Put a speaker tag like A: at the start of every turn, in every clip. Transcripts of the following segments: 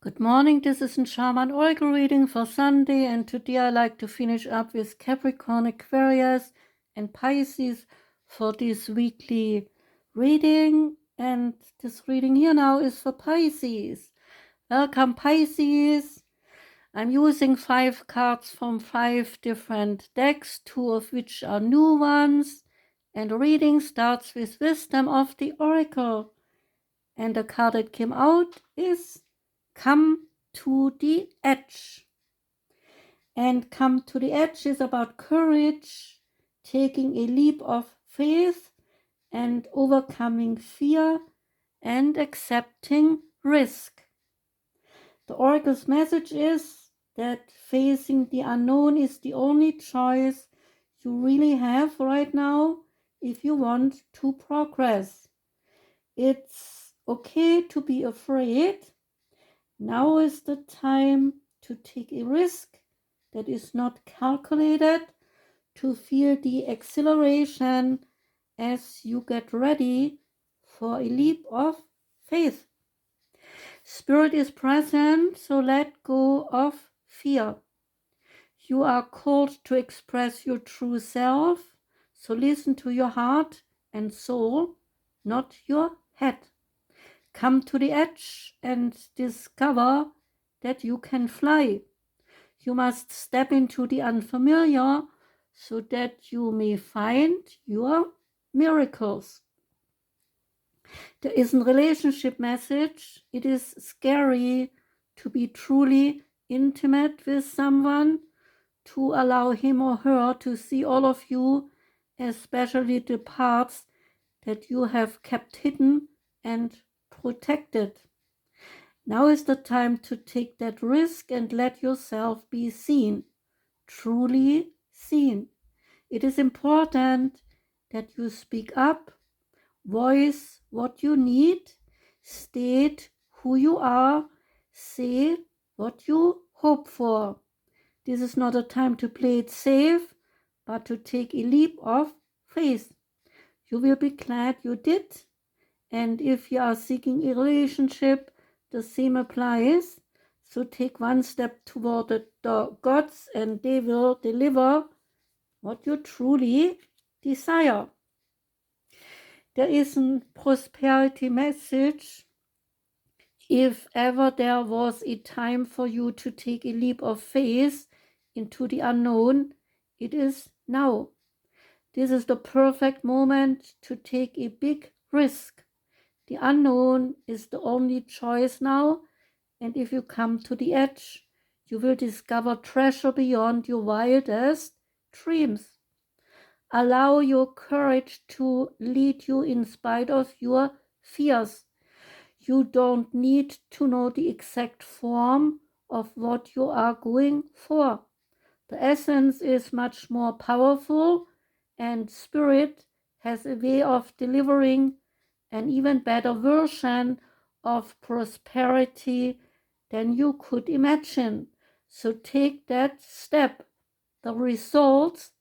A: Good morning, this is a Shaman Oracle reading for Sunday, and today I like to finish up with Capricorn, Aquarius, and Pisces for this weekly reading. And this reading here now is for Pisces. Welcome, Pisces. I'm using 5 cards from 5 different decks, 2 of which are new ones. And the reading starts with Wisdom of the Oracle. And the card that came out is Come to the Edge. And come to the edge is about courage, taking a leap of faith and overcoming fear and accepting risk. The Oracle's message is that facing the unknown is the only choice you really have right now if you want to progress. It's okay to be afraid. Now is the time to take a risk that is not calculated, to feel the exhilaration as you get ready for a leap of faith. Spirit is present, so let go of fear. You are called to express your true self, so listen to your heart and soul, not your head. Come to the edge and discover that you can fly. You must step into the unfamiliar so that you may find your miracles. There is a relationship message. It is scary to be truly intimate with someone, to allow him or her to see all of you, especially the parts that you have kept hidden and protected. Now is the time to take that risk and let yourself be seen, truly seen. It is important that you speak up, voice what you need, state who you are, say what you hope for. This is not a time to play it safe, but to take a leap of faith. You will be glad you did. And if you are seeking a relationship, the same applies. So take one step toward the gods and they will deliver what you truly desire. There is a prosperity message. If ever there was a time for you to take a leap of faith into the unknown, it is now. This is the perfect moment to take a big risk. The unknown is the only choice now, and if you come to the edge, you will discover treasure beyond your wildest dreams. Allow your courage to lead you in spite of your fears. You don't need to know the exact form of what you are going for. The essence is much more powerful, and Spirit has a way of delivering an even better version of prosperity than you could imagine. So take that step. The results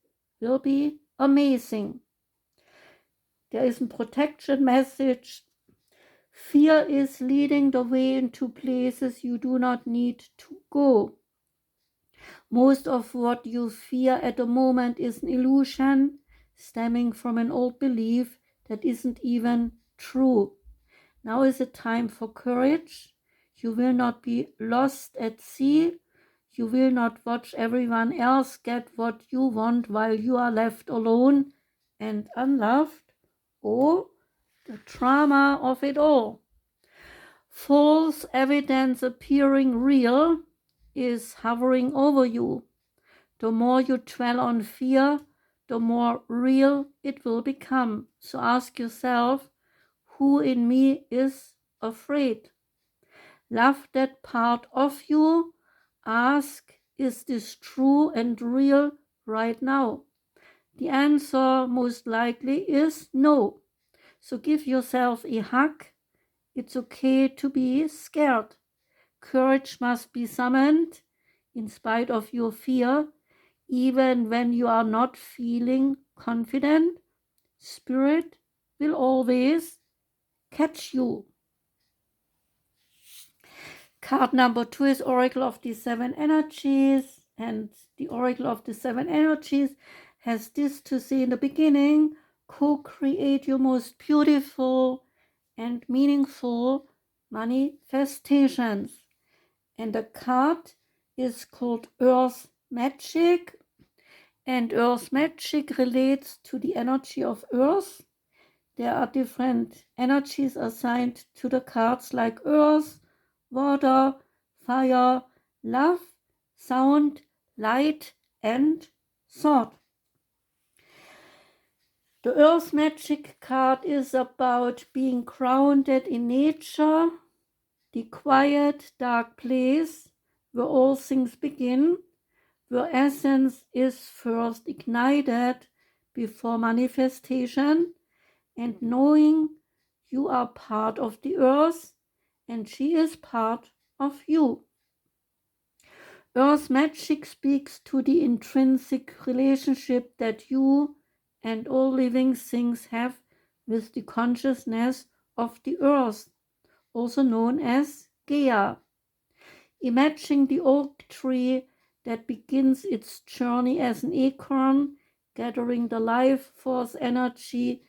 A: will be amazing. There is a protection message. Fear is leading the way into places you do not need to go. Most of what you fear at the moment is an illusion stemming from an old belief that isn't even true. Now is a time for courage. You will not be lost at sea. You will not watch everyone else get what you want while you are left alone and unloved. Oh, the drama of it all. False evidence appearing real is hovering over you. The more you dwell on fear, the more real it will become. So ask yourself, who in me is afraid? Love that part of you. Ask, is this true and real right now? The answer most likely is no. So give yourself a hug. It's okay to be scared. Courage must be summoned in spite of your fear, even when you are not feeling confident. Spirit will always catch you. Card number 2 is Oracle of the Seven Energies, and the Oracle of the Seven Energies has this to say in the beginning: co-create your most beautiful and meaningful manifestations. And the card is called Earth Magic, and Earth Magic relates to the energy of Earth. There are different energies assigned to the cards, like Earth, Water, Fire, Love, Sound, Light, and Thought. The Earth Magic card is about being grounded in nature, the quiet, dark place where all things begin, where essence is first ignited before manifestation, and knowing you are part of the earth and she is part of you. Earth Magic speaks to the intrinsic relationship that you and all living things have with the consciousness of the earth, also known as Gaia. Imagine the oak tree that begins its journey as an acorn, gathering the life force energy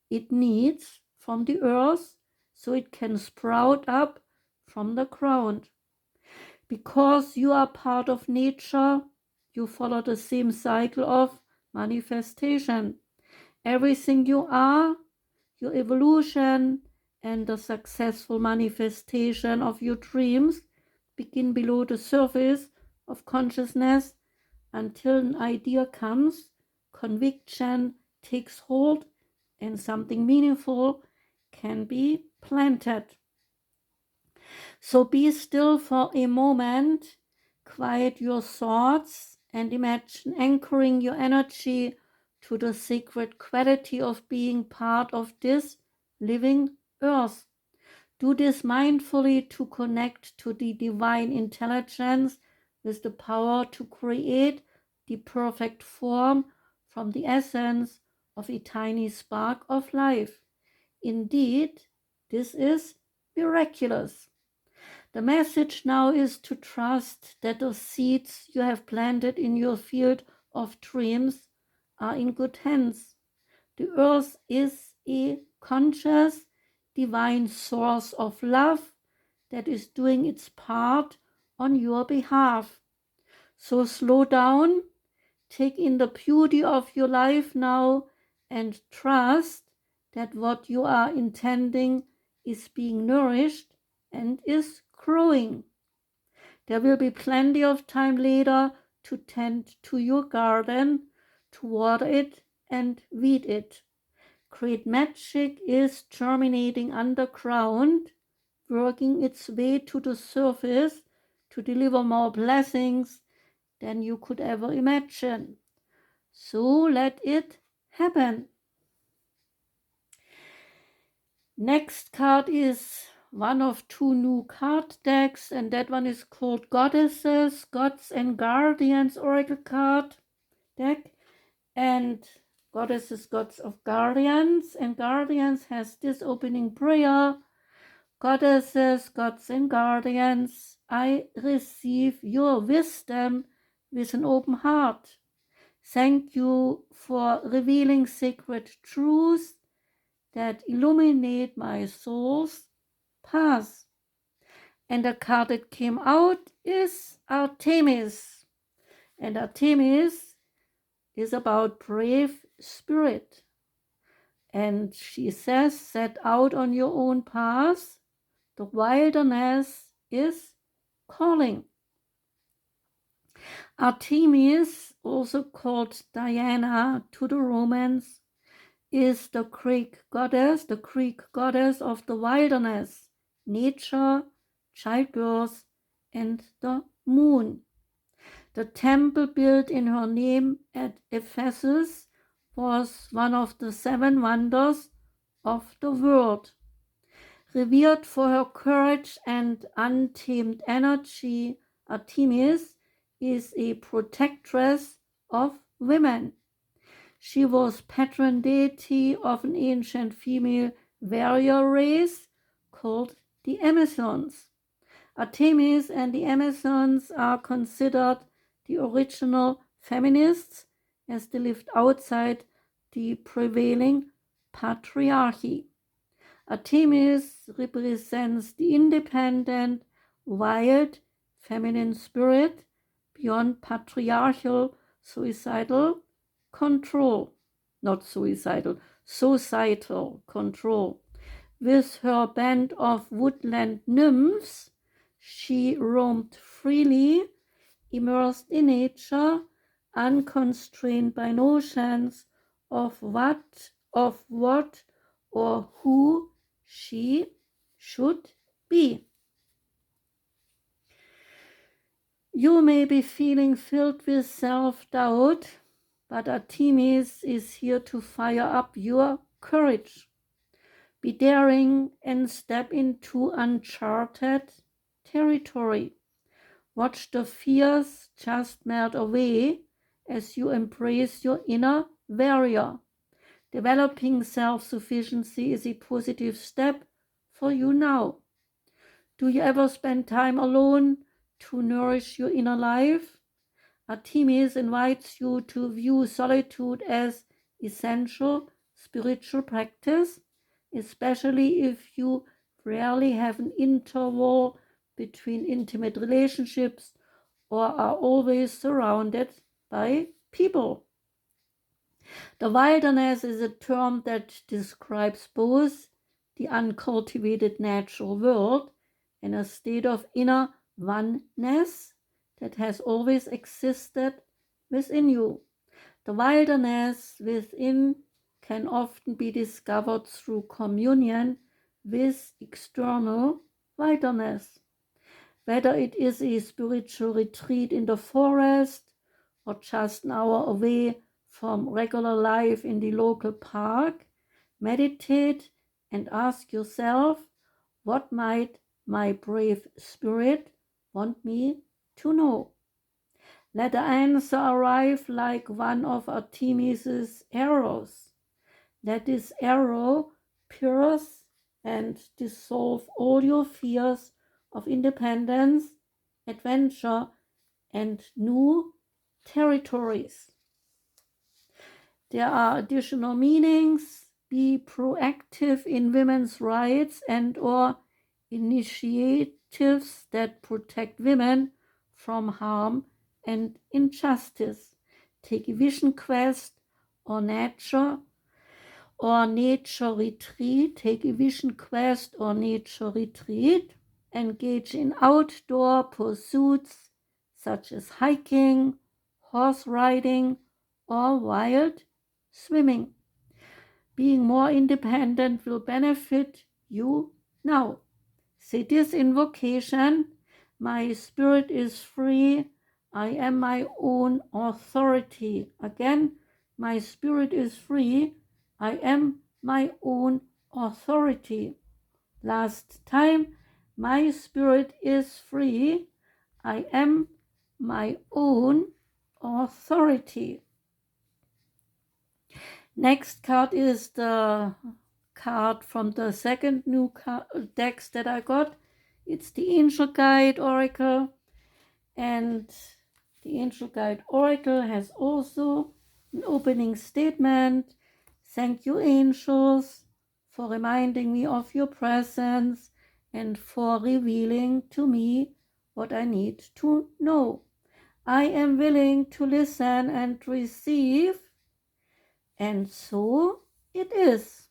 A: it needs from the earth so it can sprout up from the ground. Because you are part of nature, you follow the same cycle of manifestation. Everything you are, your evolution, and the successful manifestation of your dreams begin below the surface of consciousness until an idea comes, conviction takes hold, and something meaningful can be planted. So be still for a moment, quiet your thoughts, and imagine anchoring your energy to the sacred quality of being part of this living earth. Do this mindfully to connect to the divine intelligence with the power to create the perfect form from the essence of a tiny spark of life. Indeed, this is miraculous. The message now is to trust that the seeds you have planted in your field of dreams are in good hands. The earth is a conscious, divine source of love that is doing its part on your behalf. So slow down, take in the beauty of your life now, and trust that what you are intending is being nourished and is growing. There will be plenty of time later to tend to your garden, to water it and weed it. Great magic is germinating underground, working its way to the surface to deliver more blessings than you could ever imagine. So let it happen. Next card is one of two new card decks, and that one is called Goddesses, Gods and Guardians Oracle card deck. And Goddesses, Gods of Guardians, and Guardians has this opening prayer: Goddesses, Gods and Guardians, I receive your wisdom with an open heart. Thank you for revealing sacred truths that illuminate my soul's path. And the card that came out is Artemis. And Artemis is about brave spirit. And she says, set out on your own path. The wilderness is calling. Artemis, also called Diana to the Romans, is the Greek goddess of the wilderness, nature, childbirth, and the moon. The temple built in her name at Ephesus was one of the 7 wonders of the world. Revered for her courage and untamed energy, Artemis is a protectress of women. She was patron deity of an ancient female warrior race called the Amazons. Artemis and the Amazons are considered the original feminists as they lived outside the prevailing patriarchy. Artemis represents the independent, wild, feminine spirit beyond patriarchal, suicidal control. Not suicidal, societal control. With her band of woodland nymphs, she roamed freely, immersed in nature, unconstrained by notions of what or who she should be. You may be feeling filled with self-doubt, but Artemis is here to fire up your courage. Be daring and step into uncharted territory. Watch the fears just melt away as you embrace your inner warrior. Developing self-sufficiency is a positive step for you now. Do you ever spend time alone to nourish your inner life? Artemis invites you to view solitude as essential spiritual practice, especially if you rarely have an interval between intimate relationships or are always surrounded by people. The wilderness is a term that describes both the uncultivated natural world and a state of inner oneness that has always existed within you. The wilderness within can often be discovered through communion with external wilderness. Whether it is a spiritual retreat in the forest or just an hour away from regular life in the local park, meditate and ask yourself, what might my brave spirit want me to know? Let the answer arrive like one of Artemis's arrows. Let this arrow pierce and dissolve all your fears of independence, adventure, and new territories. There are additional meanings. Be proactive in women's rights and or initiatives that protect women from harm and injustice. Take a vision quest or nature retreat. Take a vision quest or nature retreat. Engage in outdoor pursuits such as hiking, horse riding, or wild swimming. Being more independent will benefit you now. Say this invocation: my spirit is free. I am my own authority. Again, my spirit is free. I am my own authority. Last time, my spirit is free. I am my own authority. Next card is the card from the second new decks that I got. It's the Angel Guide Oracle, and the Angel Guide Oracle has also an opening statement. Thank you, angels, for reminding me of your presence and for revealing to me what I need to know. I am willing to listen and receive, and so it is.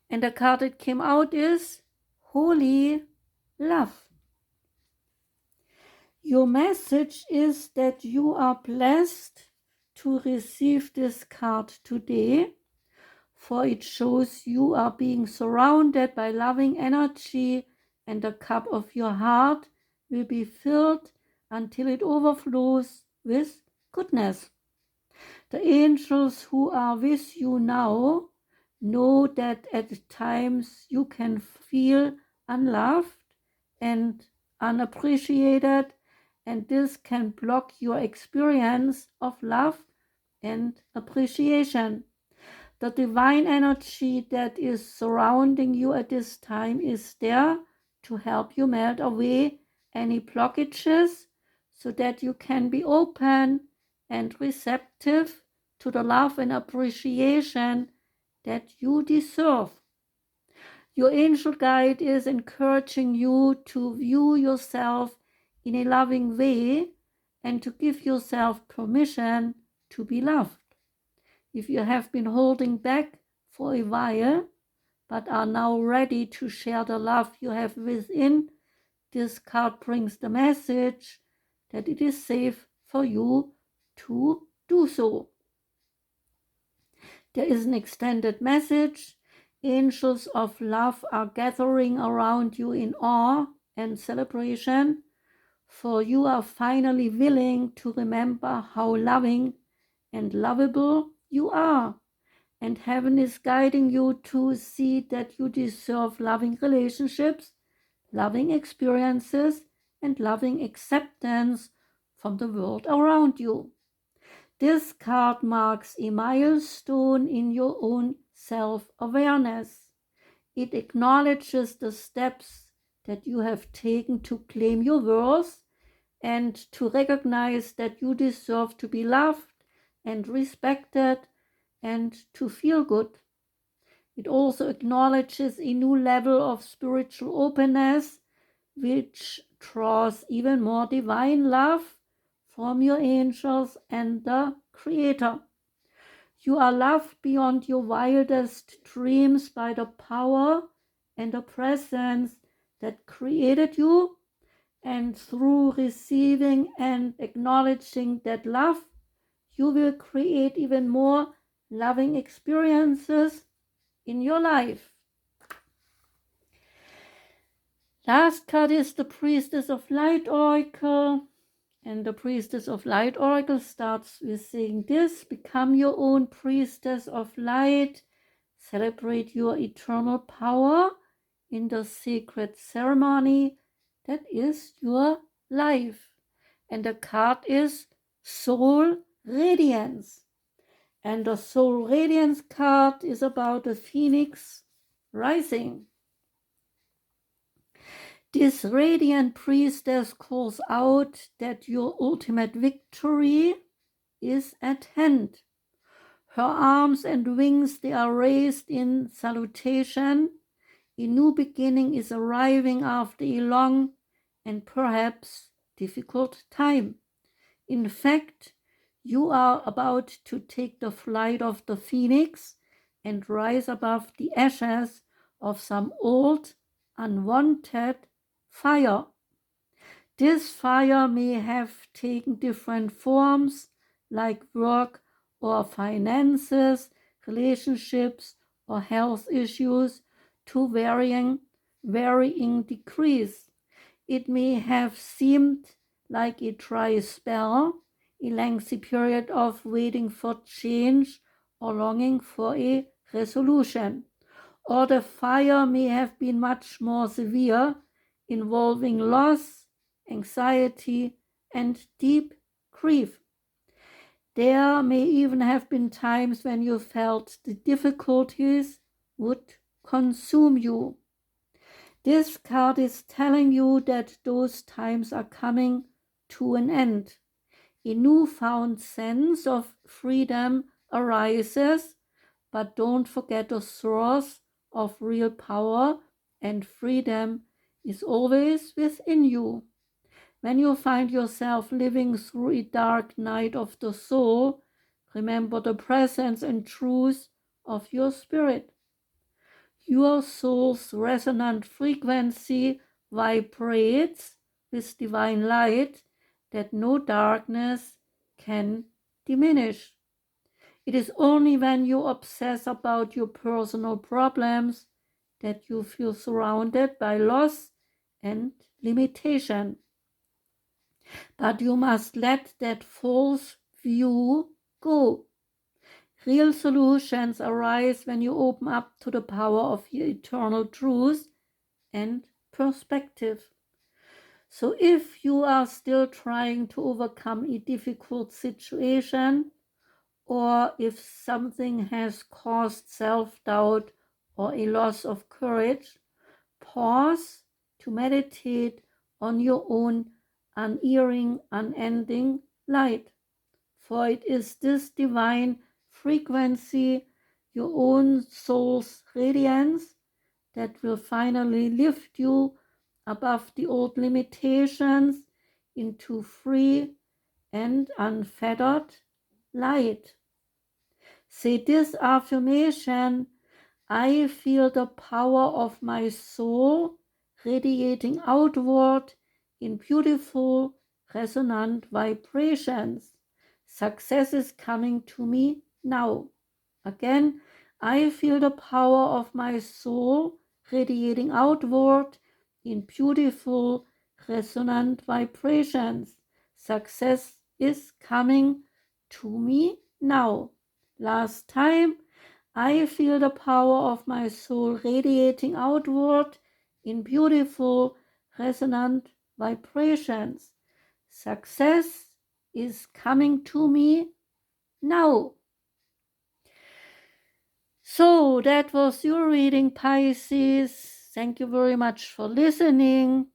A: And the card that came out is Holy Love. Your message is that you are blessed to receive this card today, for it shows you are being surrounded by loving energy, and the cup of your heart will be filled until it overflows with goodness. The angels who are with you now know that at times you can feel unloved and unappreciated, and this can block your experience of love and appreciation. The divine energy that is surrounding you at this time is there to help you melt away any blockages so that you can be open and receptive to the love and appreciation that you deserve. Your angel guide is encouraging you to view yourself in a loving way and to give yourself permission to be loved. If you have been holding back for a while, but are now ready to share the love you have within, this card brings the message that it is safe for you to do so. There is an extended message. Angels of love are gathering around you in awe and celebration, for you are finally willing to remember how loving and lovable you are. And heaven is guiding you to see that you deserve loving relationships, loving experiences, and loving acceptance from the world around you. This card marks a milestone in your own self-awareness. It acknowledges the steps that you have taken to claim your worth and to recognize that you deserve to be loved and respected and to feel good. It also acknowledges a new level of spiritual openness, which draws even more divine love from your angels and the Creator. You are loved beyond your wildest dreams by the power and the presence that created you, and through receiving and acknowledging that love, you will create even more loving experiences in your life. Last card is the Priestess of Light Oracle. And the Priestess of Light Oracle starts with saying this: become your own Priestess of Light. Celebrate your eternal power in the sacred ceremony that is your life. And the card is Soul Radiance. And the Soul Radiance card is about the phoenix rising. This radiant priestess calls out that your ultimate victory is at hand. Her arms and wings, they are raised in salutation. A new beginning is arriving after a long and perhaps difficult time. In fact, you are about to take the flight of the phoenix and rise above the ashes of some old, unwanted fire. This fire may have taken different forms, like work or finances, relationships, or health issues, to varying degrees. It may have seemed like a dry spell, a lengthy period of waiting for change or longing for a resolution. Or the fire may have been much more severe, involving loss, anxiety, and deep grief. There may even have been times when you felt the difficulties would consume you. This card is telling you that those times are coming to an end. A newfound sense of freedom arises, but don't forget the source of real power and freedom is always within you. When you find yourself living through a dark night of the soul, remember the presence and truth of your spirit. Your soul's resonant frequency vibrates with divine light that no darkness can diminish. It is only when you obsess about your personal problems that you feel surrounded by loss and limitation. But you must let that false view go. Real solutions arise when you open up to the power of your eternal truth and perspective. So if you are still trying to overcome a difficult situation, or if something has caused self-doubt or a loss of courage, pause to meditate on your own unerring, unending light. For it is this divine frequency, your own soul's radiance, that will finally lift you above the old limitations into free and unfettered light. Say this affirmation: I feel the power of my soul radiating outward in beautiful, resonant vibrations. Success is coming to me now. Again, I feel the power of my soul radiating outward in beautiful, resonant vibrations. Success is coming to me now. Last time, I feel the power of my soul radiating outward in beautiful, resonant vibrations. Success is coming to me now. So that was your reading, Pisces. Thank you very much for listening.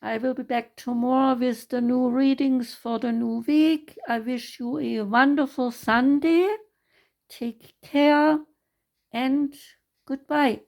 A: I will be back tomorrow with the new readings for the new week. I wish you a wonderful Sunday. Take care and goodbye.